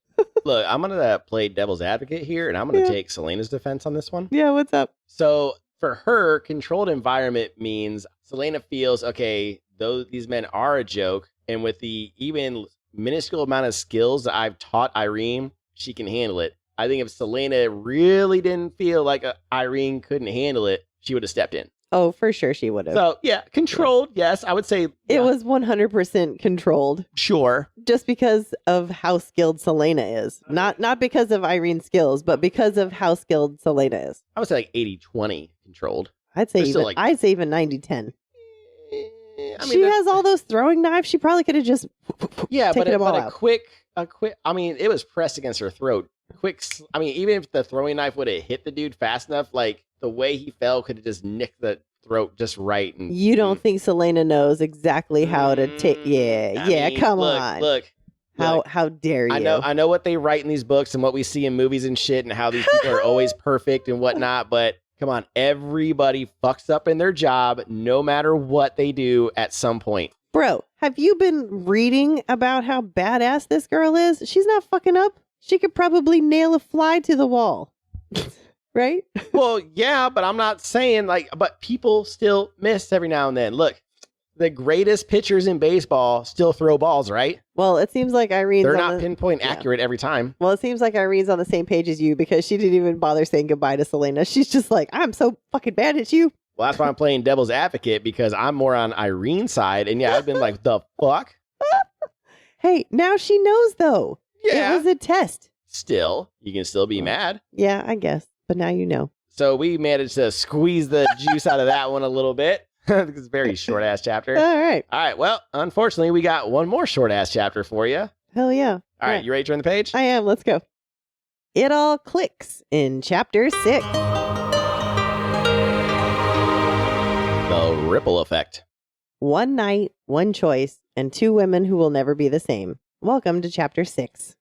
Look, I'm going to play devil's advocate here, and I'm going to take Celena's defense on this one. Yeah, what's up? So for her, controlled environment means Celaena feels, okay, these men are a joke, and with the even minuscule amount of skills that I've taught Yrene, she can handle it. I think if Celaena really didn't feel like Yrene couldn't handle it, she would have stepped in. Oh, for sure she would have. So, yeah, controlled, yes. I would say... It was 100% controlled. Sure. Just because of how skilled Celaena is. Not because of Irene's skills, but because of how skilled Celaena is. I would say like 80-20 controlled. I'd say even 90-10. She has all those throwing knives. She probably could have just a quick... I mean, it was pressed against her throat. Even if the throwing knife would have hit the dude fast enough, like the way he fell could have just nicked the throat just right. And you don't think Celaena knows exactly how to take? Come on. Look. How dare you? I know what they write in these books and what we see in movies and shit, and how these people are always perfect and whatnot. But come on, everybody fucks up in their job, no matter what they do at some point. Bro, have you been reading about how badass this girl is? She's not fucking up. She could probably nail a fly to the wall. Right? Well, yeah, but I'm not saying but people still miss every now and then. Look, the greatest pitchers in baseball still throw balls, right? Well, it seems like they're not pinpoint accurate every time. Well, it seems like Irene's on the same page as you because she didn't even bother saying goodbye to Celaena. She's just like, I'm so fucking bad at you. Well, that's why I'm playing devil's advocate, because I'm more on Irene's side. And yeah, I've been like, the fuck? Hey, now she knows, though. Yeah. It was a test. Still, you can still be mad. Yeah, I guess. But now you know. So we managed to squeeze the juice out of that one a little bit. It's a very short-ass chapter. All right. Well, unfortunately, we got one more short-ass chapter for you. Hell yeah. All right, you ready to turn the page? I am. Let's go. It all clicks in chapter 6. The ripple effect. One night, one choice, and two women who will never be the same. Welcome to Chapter 6.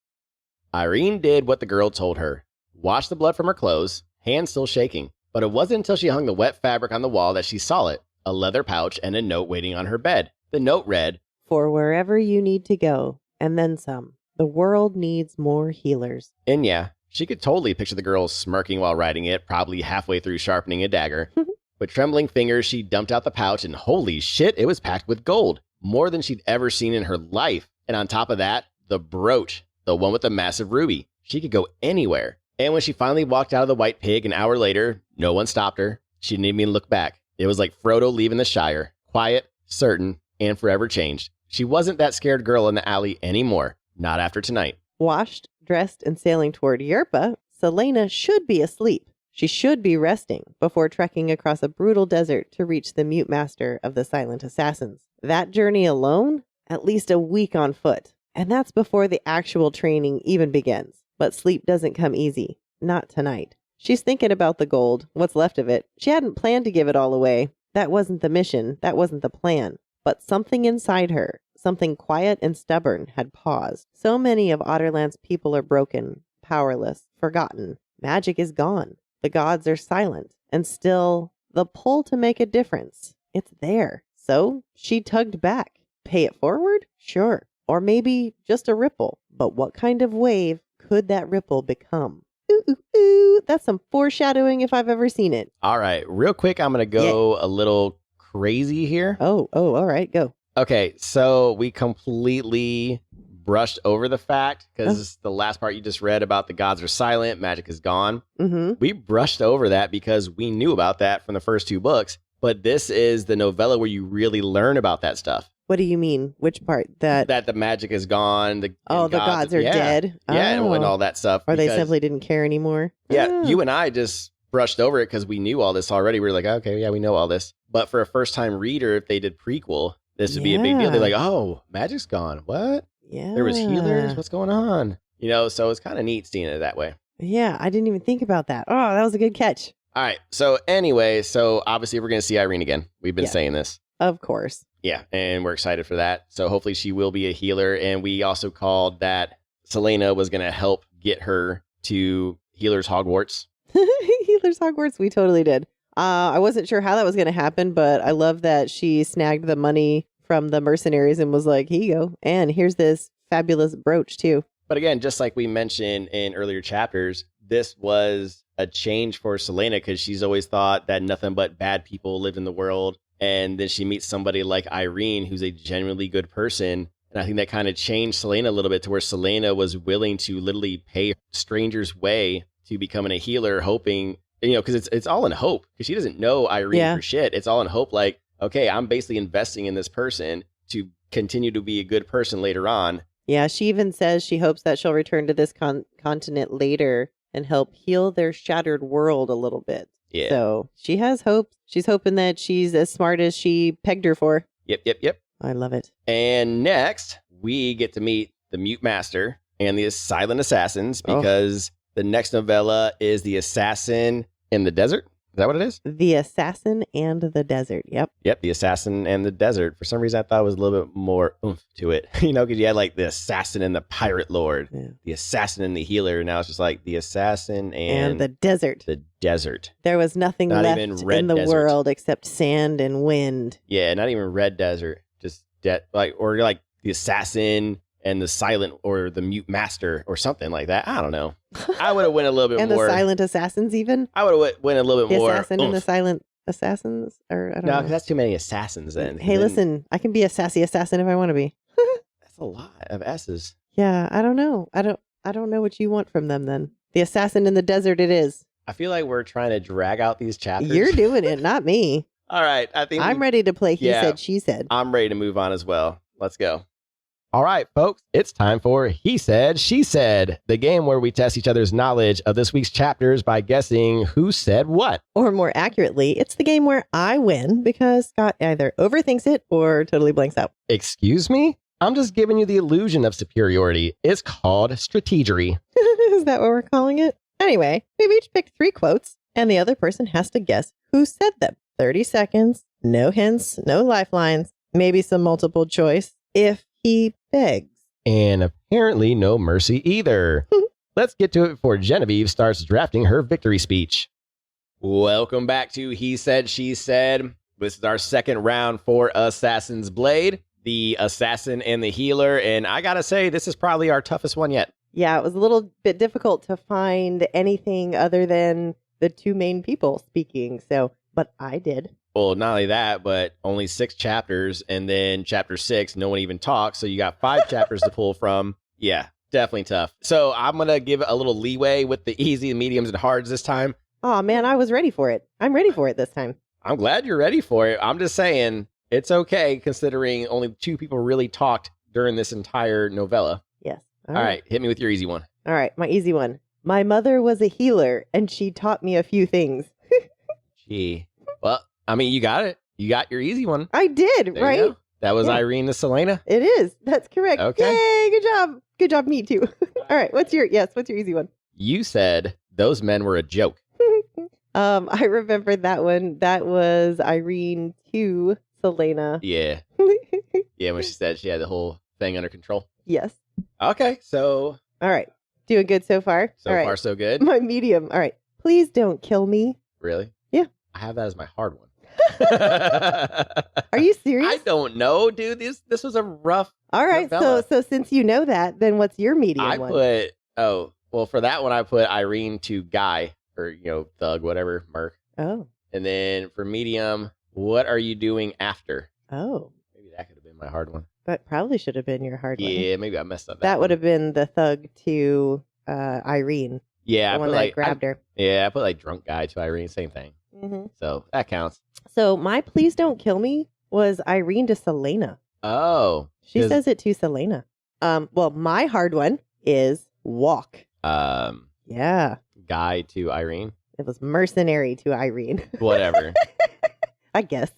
Yrene did what the girl told her. Washed the blood from her clothes, hands still shaking. But it wasn't until she hung the wet fabric on the wall that she saw it. A leather pouch and a note waiting on her bed. The note read, "For wherever you need to go, and then some. The world needs more healers." And yeah, she could totally picture the girl smirking while writing it, probably halfway through sharpening a dagger. With trembling fingers, she dumped out the pouch, and holy shit, it was packed with gold. More than she'd ever seen in her life. And on top of that, the brooch, the one with the massive ruby. She could go anywhere. And when she finally walked out of the White Pig an hour later, no one stopped her. She didn't even look back. It was like Frodo leaving the Shire. Quiet, certain, and forever changed. She wasn't that scared girl in the alley anymore. Not after tonight. Washed, dressed, and sailing toward Yerpa, Celaena should be asleep. She should be resting before trekking across a brutal desert to reach the mute master of the silent assassins. That journey alone? At least a week on foot. And that's before the actual training even begins. But sleep doesn't come easy. Not tonight. She's thinking about the gold, what's left of it. She hadn't planned to give it all away. That wasn't the mission. That wasn't the plan. But something inside her, something quiet and stubborn, had paused. So many of Otterland's people are broken, powerless, forgotten. Magic is gone. The gods are silent. And still, the pull to make a difference. It's there. So she tugged back. Pay it forward? Sure. Or maybe just a ripple. But what kind of wave could that ripple become? Ooh, ooh, ooh. That's some foreshadowing if I've ever seen it. All right, real quick, I'm going to go a little crazy here. Oh, all right, go. Okay, so we completely brushed over the fact, because the last part you just read about the gods are silent, magic is gone. Mm-hmm. We brushed over that because we knew about that from the first two books, but this is the novella where you really learn about that stuff. What do you mean? Which part? That the magic is gone. The gods are dead? Yeah, Oh. and all that stuff. Or they simply didn't care anymore? Yeah, Oh. you and I just brushed over it because we knew all this already. We were like, okay, yeah, we know all this. But for a first-time reader, if they did prequel, this would be a big deal. They're like, oh, magic's gone. What? Yeah. There was healers? What's going on? You know, so it's kind of neat seeing it that way. Yeah, I didn't even think about that. Oh, that was a good catch. All right. So anyway, obviously we're going to see Yrene again. We've been saying this. Of course. Yeah, and we're excited for that. So hopefully she will be a healer. And we also called that Celaena was going to help get her to Healer's Hogwarts. Healer's Hogwarts, we totally did. I wasn't sure how that was going to happen, but I love that she snagged the money from the mercenaries and was like, here you go. And here's this fabulous brooch too. But again, just like we mentioned in earlier chapters, this was a change for Celaena because she's always thought that nothing but bad people lived in the world. And then she meets somebody like Yrene, who's a genuinely good person. And I think that kind of changed Celaena a little bit to where Celaena was willing to literally pay strangers' way to becoming a healer, hoping, because it's all in hope, because she doesn't know Yrene for shit. It's all in hope, like, okay, I'm basically investing in this person to continue to be a good person later on. Yeah, she even says she hopes that she'll return to this continent later and help heal their shattered world a little bit. Yeah. So she has hope. She's hoping that she's as smart as she pegged her for. Yep. I love it. And next, we get to meet the Mute Master and the Silent Assassins, because the next novella is The Assassin in the Desert. Is that what it is? The Assassin and the Desert. Yep. Yep, The Assassin and the Desert. For some reason, I thought it was a little bit more oomph to it. Because you had like the Assassin and the Pirate Lord, the Assassin and the Healer. Now it's just like the Assassin and the Desert. The Desert. There was nothing not left even red in the desert. World except sand and wind. Yeah, not even Red Desert. Just or like the Assassin and the Silent or the Mute Master or something like that. I don't know. I would have went a little bit and more. And the Silent Assassins even? I would have went a little bit more. The Assassin and the Silent Assassins? Or I don't know. No, because that's too many assassins then. Hey, listen, I can be a sassy assassin if I want to be. That's a lot of S's. Yeah, I don't know. I don't know what you want from them then. The Assassin in the Desert it is. I feel like we're trying to drag out these chapters. You're doing it, not me. All right. I think I'm ready to play He Said, She Said. I'm ready to move on as well. Let's go. All right, folks, it's time for He Said, She Said, the game where we test each other's knowledge of this week's chapters by guessing who said what. Or more accurately, it's the game where I win because Scott either overthinks it or totally blanks out. Excuse me? I'm just giving you the illusion of superiority. It's called strategery. Is that what we're calling it? Anyway, we've each picked 3 quotes, and the other person has to guess who said them. 30 seconds, No hints, no lifelines, maybe some multiple choice if he begs. And apparently no mercy either. Let's get to it before Genevieve starts drafting her victory speech. Welcome back to He Said, She Said. This is our second round for Assassin's Blade, the assassin and the healer. And I gotta say, this is probably our toughest one yet. Yeah, it was a little bit difficult to find anything other than the two main people speaking. But I did. Well, not only that, but only 6 chapters. And then chapter 6, no one even talks. So you got 5 chapters to pull from. Yeah, definitely tough. So I'm going to give it a little leeway with the easy, mediums, and hards this time. Oh, man, I was ready for it. I'm ready for it this time. I'm glad you're ready for it. I'm just saying it's okay considering only 2 people really talked during this entire novella. Yes. All right. Hit me with your easy one. All right. My easy one. My mother was a healer and she taught me a few things. Gee. Well, I mean, you got it. You got your easy one. I did, There right? you go. That was Yeah. Yrene to Celaena. It is. That's correct. Okay. Yay. Good job. Good job. Me too. All right. What's your easy one? You said those men were a joke. I remember that one. That was Yrene to Celaena. Yeah. Yeah, when she said she had the whole thing under control. Yes. Okay, so All right. Doing good so far? so All right. far so good. My medium. All right. Please don't kill me. Really? Yeah. I have that as my hard one. Are you serious? I don't know, dude. This was a rough. All right. novella. So since you know that, then what's your medium I one? for that one I put Yrene to Guy, or Thug, whatever, Merc. Oh. And then for medium, what are you doing after? Oh. Maybe that could have been my hard one. That probably should have been your hard one. Yeah, maybe I messed up. That would one. have been the Thug to Yrene. Yeah, The I one put that like grabbed her. I put like drunk guy to Yrene, same thing. Mm-hmm. So that counts. So my please don't kill me was Yrene to Celaena. Oh, She 'cause, says it to Celaena. Well, my hard one is walk. Yeah. Guy to Yrene, It was mercenary to Yrene. whatever, I guess.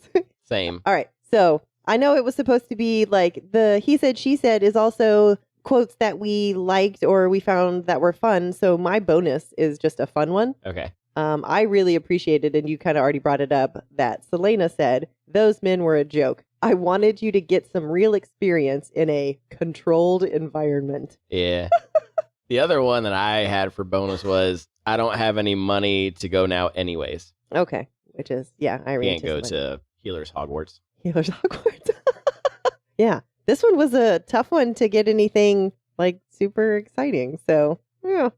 same. All right. So I know it was supposed to be like the he said, she said is also quotes that we liked or we found that were fun. So my bonus is just a fun one. Okay. I really appreciated, and you kind of already brought it up, that Celaena said, those men were a joke. I wanted you to get some real experience in a controlled environment. Yeah. The other one that I had for bonus was I don't have any money to go now anyways. Okay. Which is, yeah, I Can't go to Healer's Hogwarts. Healer's Hogwarts. Yeah. This one was a tough one to get anything like super exciting. So, yeah.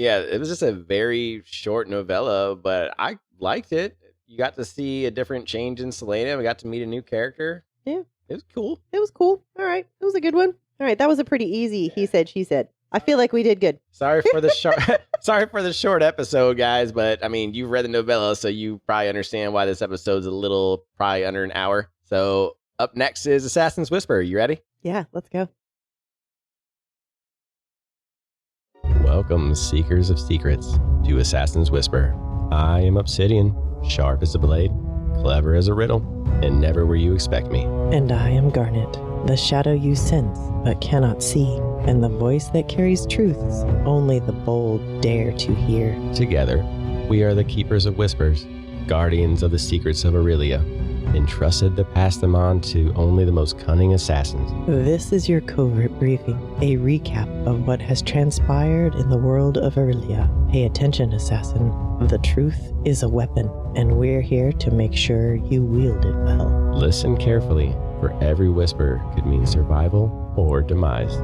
Yeah, it was just a very short novella, but I liked it. You got to see a different change in Celaena. We got to meet a new character. Yeah. It was cool. It was cool. All right. It was a good one. All right. That was a pretty easy he said, she said. I feel like we did good. Sorry for the short sorry for the short episode, guys, but I mean, you've read the novella, so you probably understand why this episode's a little probably under an hour. So, up next is Assassin's Whisper. You ready? Yeah. Let's go. Welcome, Seekers of Secrets, to Assassin's Whisper. I am Obsidian, sharp as a blade, clever as a riddle, and never where you expect me. And I am Garnet, the shadow you sense but cannot see, and the voice that carries truths only the bold dare to hear. Together, we are the Keepers of Whispers, guardians of the secrets of Aurelia, entrusted to pass them on to only the most cunning assassins. This is your covert briefing, a recap of what has transpired in the world of Aurelia. Pay attention, assassin. The truth is a weapon, and we're here to make sure you wield it well. Listen carefully, for every whisper could mean survival or demise.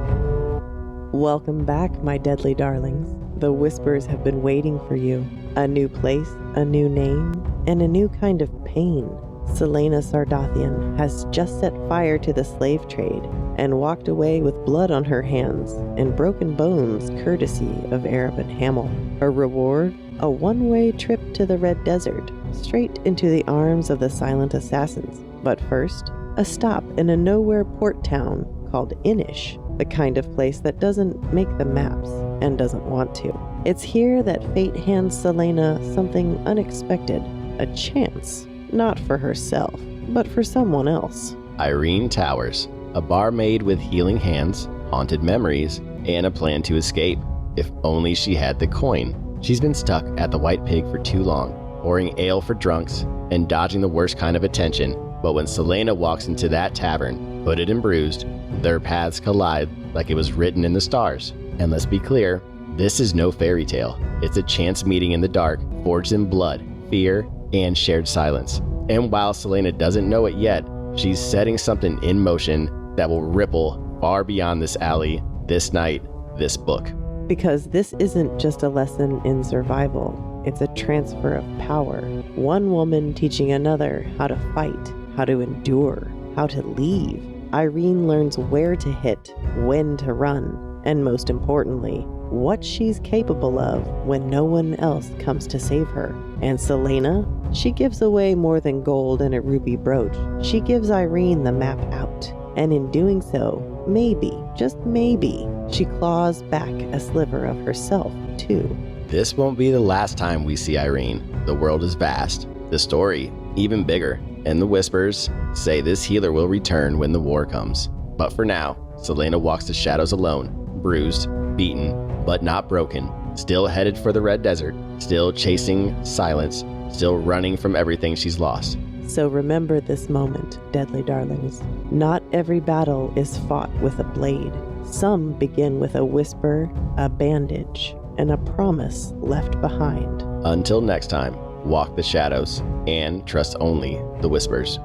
Welcome back, my deadly darlings. The Whispers have been waiting for you. A new place, a new name, and a new kind of pain. Celaena Sardathian has just set fire to the slave trade and walked away with blood on her hands and broken bones courtesy of Arabin Hamel. Her reward? A one-way trip to the Red Desert, straight into the arms of the silent assassins. But first, a stop in a nowhere port town called Inish, the kind of place that doesn't make the maps and doesn't want to. It's here that fate hands Celaena something unexpected, a chance. Not for herself, but for someone else. Yrene Towers, a barmaid with healing hands, haunted memories, and a plan to escape. If only she had the coin. She's been stuck at the White Pig for too long, pouring ale for drunks, and dodging the worst kind of attention. But when Celaena walks into that tavern, hooded and bruised, their paths collide like it was written in the stars. And let's be clear, this is no fairy tale. It's a chance meeting in the dark, forged in blood, fear, and shared silence. And while Celaena doesn't know it yet, she's setting something in motion that will ripple far beyond this alley, this night, this book. Because this isn't just a lesson in survival, it's a transfer of power. One woman teaching another how to fight, how to endure, how to leave. Yrene learns where to hit, when to run, and most importantly, what she's capable of when no one else comes to save her. And Celaena, she gives away more than gold and a ruby brooch. She gives Yrene the map out. And in doing so, maybe, just maybe, she claws back a sliver of herself, too. This won't be the last time we see Yrene. The world is vast, the story even bigger, and the whispers say this healer will return when the war comes. But for now, Celaena walks the shadows alone, bruised, beaten, but not broken, still headed for the Red Desert, still chasing silence, still running from everything she's lost. So remember this moment, deadly darlings. Not every battle is fought with a blade. Some begin with a whisper, a bandage, and a promise left behind. Until next time, walk the shadows and trust only the whispers.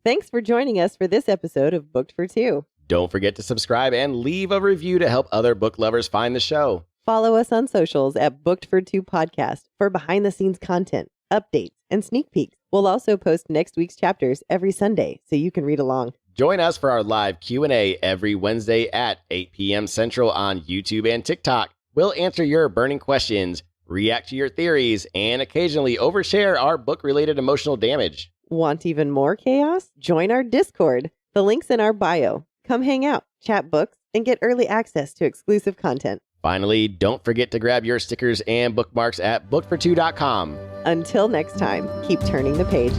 Thanks for joining us for this episode of Booked for Two. Don't forget to subscribe and leave a review to help other book lovers find the show. Follow us on socials at Booked for Two Podcast for behind-the-scenes content, updates, and sneak peeks. We'll also post next week's chapters every Sunday so you can read along. Join us for our live Q&A every Wednesday at 8 p.m. Central on YouTube and TikTok. We'll answer your burning questions, react to your theories, and occasionally overshare our book-related emotional damage. Want even more chaos? Join our Discord. The link's in our bio. Come hang out, chat books, and get early access to exclusive content. Finally, don't forget to grab your stickers and bookmarks at bookfor2.com. Until next time, keep turning the page.